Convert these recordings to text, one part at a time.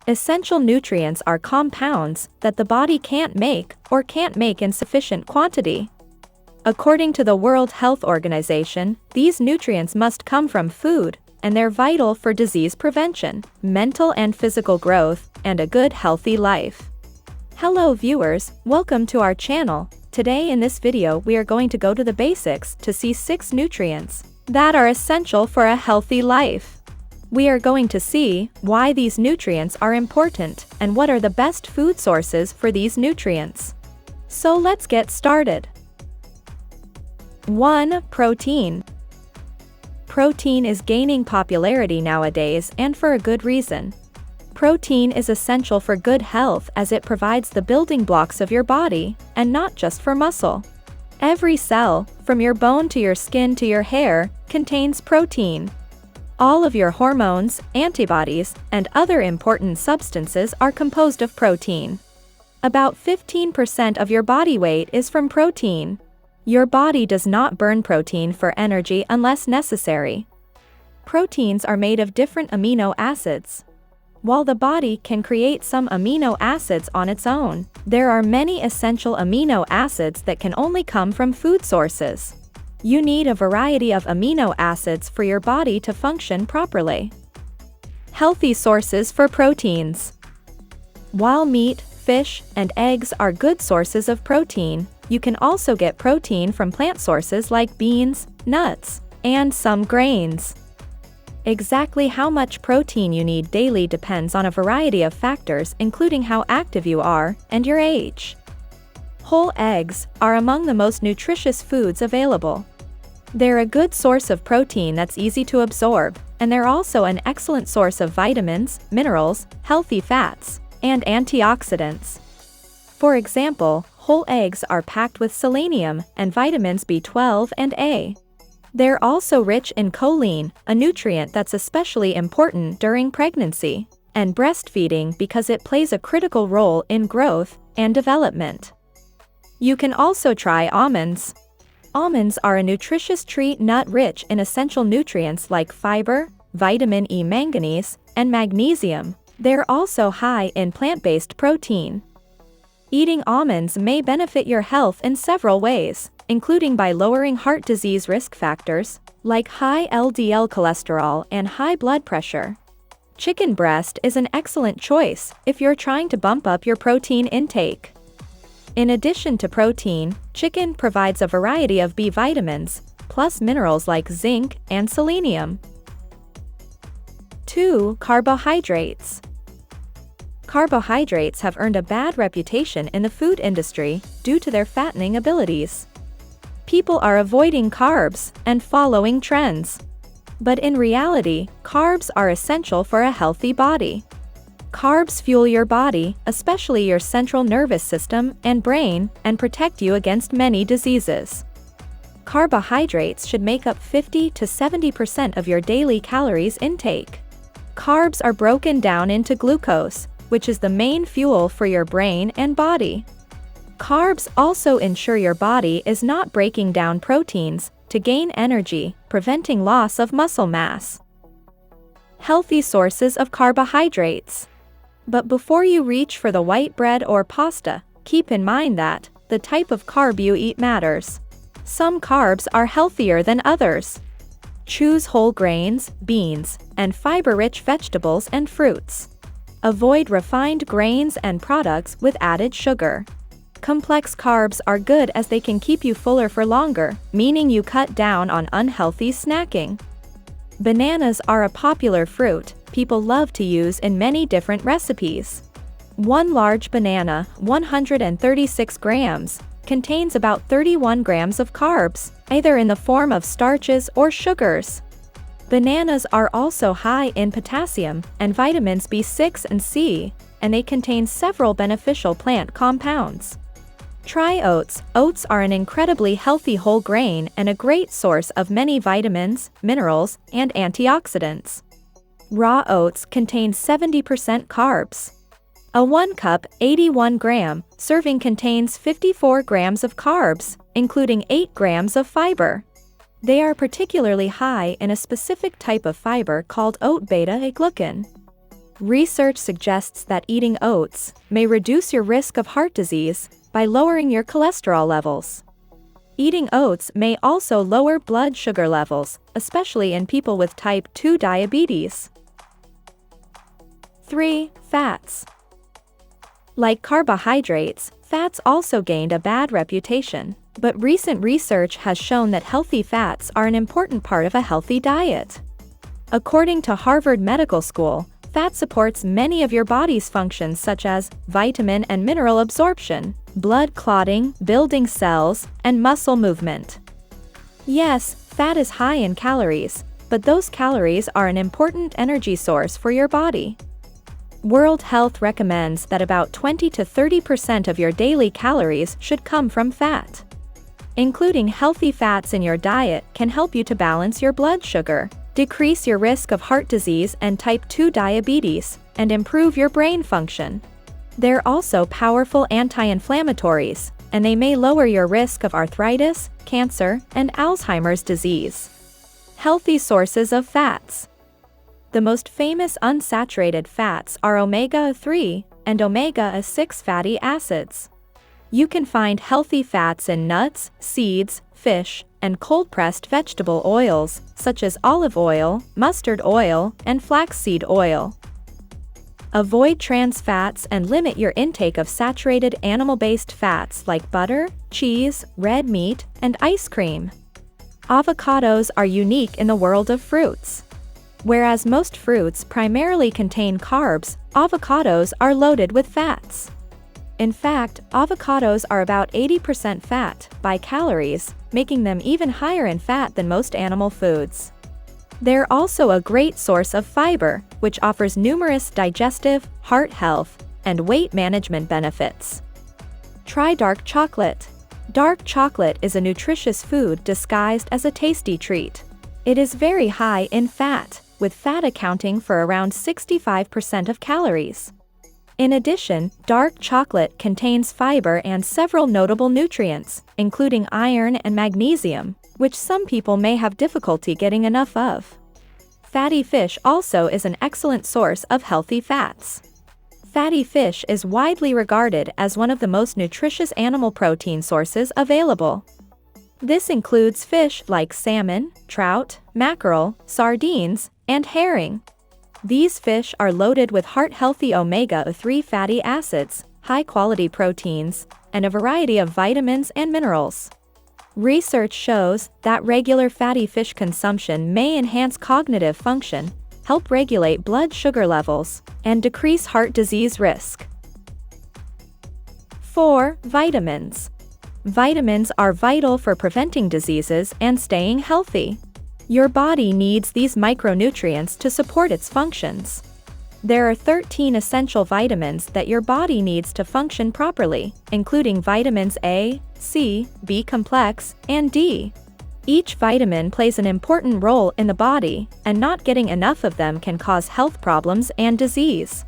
Essential nutrients are compounds that the body can't make or can't make in sufficient quantity. According to the World Health Organization, these nutrients must come from food, and they're vital for disease prevention, mental and physical growth, and a good healthy life. Hello viewers, welcome to our channel. Today in this video we are going to go to the basics to see 6 nutrients that are essential for a healthy life. We are going to see why these nutrients are important and what are the best food sources for these nutrients. So let's get started. 1. Protein. Protein is gaining popularity nowadays, and for a good reason. Protein is essential for good health as it provides the building blocks of your body, and not just for muscle. Every cell, from your bone to your skin to your hair, contains protein. All of your hormones, antibodies, and other important substances are composed of protein. About 15% of your body weight is from protein. Your body does not burn protein for energy unless necessary. Proteins are made of different amino acids. While the body can create some amino acids on its own, there are many essential amino acids that can only come from food sources. You need a variety of amino acids for your body to function properly. Healthy sources for proteins. While meat, fish, and eggs are good sources of protein, you can also get protein from plant sources like beans, nuts, and some grains. Exactly how much protein you need daily depends on a variety of factors, including how active you are and your age. Whole eggs are among the most nutritious foods available. They're a good source of protein that's easy to absorb, and they're also an excellent source of vitamins, minerals, healthy fats, and antioxidants. For example, whole eggs are packed with selenium and vitamins B12 and A. They're also rich in choline, a nutrient that's especially important during pregnancy and breastfeeding because it plays a critical role in growth and development. You can also try almonds. Almonds are a nutritious treat nut rich in essential nutrients like fiber, vitamin E, manganese, and magnesium. They're also high in plant-based protein. Eating almonds may benefit your health in several ways, including by lowering heart disease risk factors, like high LDL cholesterol and high blood pressure. Chicken breast is an excellent choice if you're trying to bump up your protein intake. In addition to protein, chicken provides a variety of B vitamins, plus minerals like zinc and selenium. 2. Carbohydrates. Carbohydrates have earned a bad reputation in the food industry due to their fattening abilities. People are avoiding carbs and following trends. But in reality, carbs are essential for a healthy body. Carbs fuel your body, especially your central nervous system and brain, and protect you against many diseases. Carbohydrates should make up 50 to 70% of your daily calories intake. Carbs are broken down into glucose, which is the main fuel for your brain and body. Carbs also ensure your body is not breaking down proteins to gain energy, preventing loss of muscle mass. Healthy sources of carbohydrates. But before you reach for the white bread or pasta, keep in mind that the type of carb you eat matters. Some carbs are healthier than others. Choose whole grains, beans, and fiber-rich vegetables and fruits. Avoid refined grains and products with added sugar. Complex carbs are good as they can keep you fuller for longer, meaning you cut down on unhealthy snacking. Bananas are a popular fruit people love to use in many different recipes. One large banana, 136 grams, contains about 31 grams of carbs, either in the form of starches or sugars. Bananas are also high in potassium and vitamins B6 and C, and they contain several beneficial plant compounds. Try oats. Oats are an incredibly healthy whole grain and a great source of many vitamins, minerals, and antioxidants. Raw oats contain 70% carbs. A 1 cup, 81 gram, serving contains 54 grams of carbs, including 8 grams of fiber. They are particularly high in a specific type of fiber called oat beta-glucan. Research suggests that eating oats may reduce your risk of heart disease by lowering your cholesterol levels. Eating oats may also lower blood sugar levels, especially in people with type 2 diabetes. 3. Fats. Like carbohydrates, fats also gained a bad reputation, but recent research has shown that healthy fats are an important part of a healthy diet. According to Harvard Medical School, fat supports many of your body's functions such as vitamin and mineral absorption, blood clotting, building cells, and muscle movement. Yes, fat is high in calories, but those calories are an important energy source for your body. World Health recommends that about 20 to 30% of your daily calories should come from fat. Including healthy fats in your diet can help you to balance your blood sugar, decrease your risk of heart disease and type 2 diabetes, and improve your brain function. They're also powerful anti-inflammatories, and they may lower your risk of arthritis, cancer, and Alzheimer's disease. Healthy sources of fats. The most famous unsaturated fats are omega-3 and omega-6 fatty acids. You can find healthy fats in nuts, seeds, fish, and cold-pressed vegetable oils, such as olive oil, mustard oil, and flaxseed oil. Avoid trans fats and limit your intake of saturated animal-based fats like butter, cheese, red meat, and ice cream. Avocados are unique in the world of fruits. Whereas most fruits primarily contain carbs, avocados are loaded with fats. In fact, avocados are about 80% fat by calories, making them even higher in fat than most animal foods. They're also a great source of fiber, which offers numerous digestive, heart health, and weight management benefits. Try dark chocolate. Dark chocolate is a nutritious food disguised as a tasty treat. It is very high in fat, with fat accounting for around 65% of calories. In addition, dark chocolate contains fiber and several notable nutrients, including iron and magnesium, which some people may have difficulty getting enough of. Fatty fish also is an excellent source of healthy fats. Fatty fish is widely regarded as one of the most nutritious animal protein sources available. This includes fish like salmon, trout, mackerel, sardines, and herring. These fish are loaded with heart-healthy omega-3 fatty acids, high-quality proteins, and a variety of vitamins and minerals. Research shows that regular fatty fish consumption may enhance cognitive function, help regulate blood sugar levels, and decrease heart disease risk. 4. Vitamins. Vitamins are vital for preventing diseases and staying healthy. Your body needs these micronutrients to support its functions. There are 13 essential vitamins that your body needs to function properly, including vitamins A, C, B complex, and D. Each vitamin plays an important role in the body, and not getting enough of them can cause health problems and disease.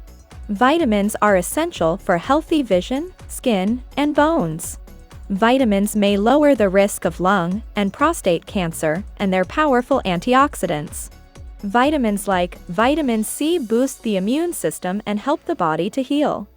Vitamins are essential for healthy vision, skin, and bones. Vitamins may lower the risk of lung and prostate cancer, and they're powerful antioxidants. Vitamins like vitamin C boost the immune system and help the body to heal.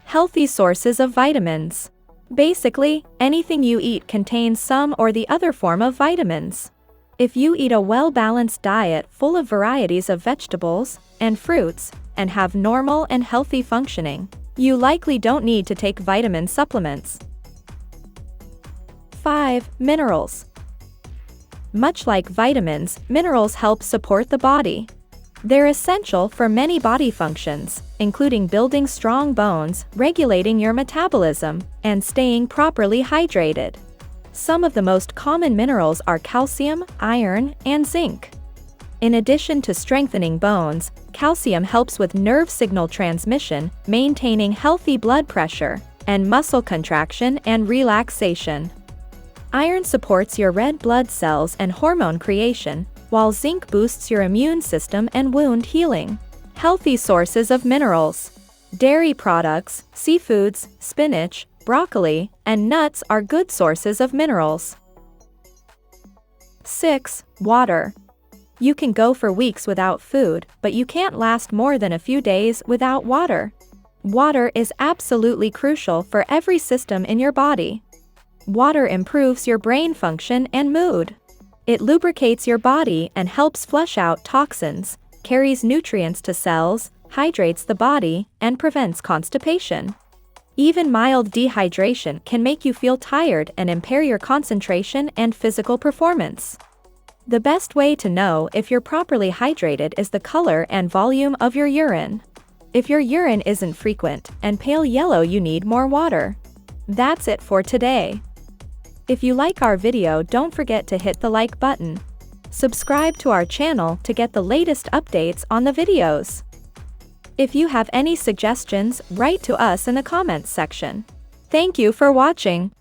Healthy sources of vitamins. Basically, anything you eat contains some or the other form of vitamins. If you eat a well-balanced diet full of varieties of vegetables and fruits, and have normal and healthy functioning, you likely don't need to take vitamin supplements. 5. Minerals. Much like vitamins, minerals help support the body. They're essential for many body functions, including building strong bones, regulating your metabolism, and staying properly hydrated. Some of the most common minerals are calcium, iron, and zinc. In addition to strengthening bones, calcium helps with nerve signal transmission, maintaining healthy blood pressure, and muscle contraction and relaxation. Iron supports your red blood cells and hormone creation, while zinc boosts your immune system and wound healing. Healthy sources of minerals. Dairy products, seafoods, spinach, broccoli, and nuts are good sources of minerals. 6. Water. You can go for weeks without food, but you can't last more than a few days without water. Water is absolutely crucial for every system in your body. Water improves your brain function and mood. It lubricates your body and helps flush out toxins, carries nutrients to cells, hydrates the body, and prevents constipation. Even mild dehydration can make you feel tired and impair your concentration and physical performance. The best way to know if you're properly hydrated is the color and volume of your urine. If your urine isn't frequent and pale yellow, you need more water. That's it for today. If you like our video, don't forget to hit the like button. Subscribe to our channel to get the latest updates on the videos. If you have any suggestions, write to us in the comments section. Thank you for watching.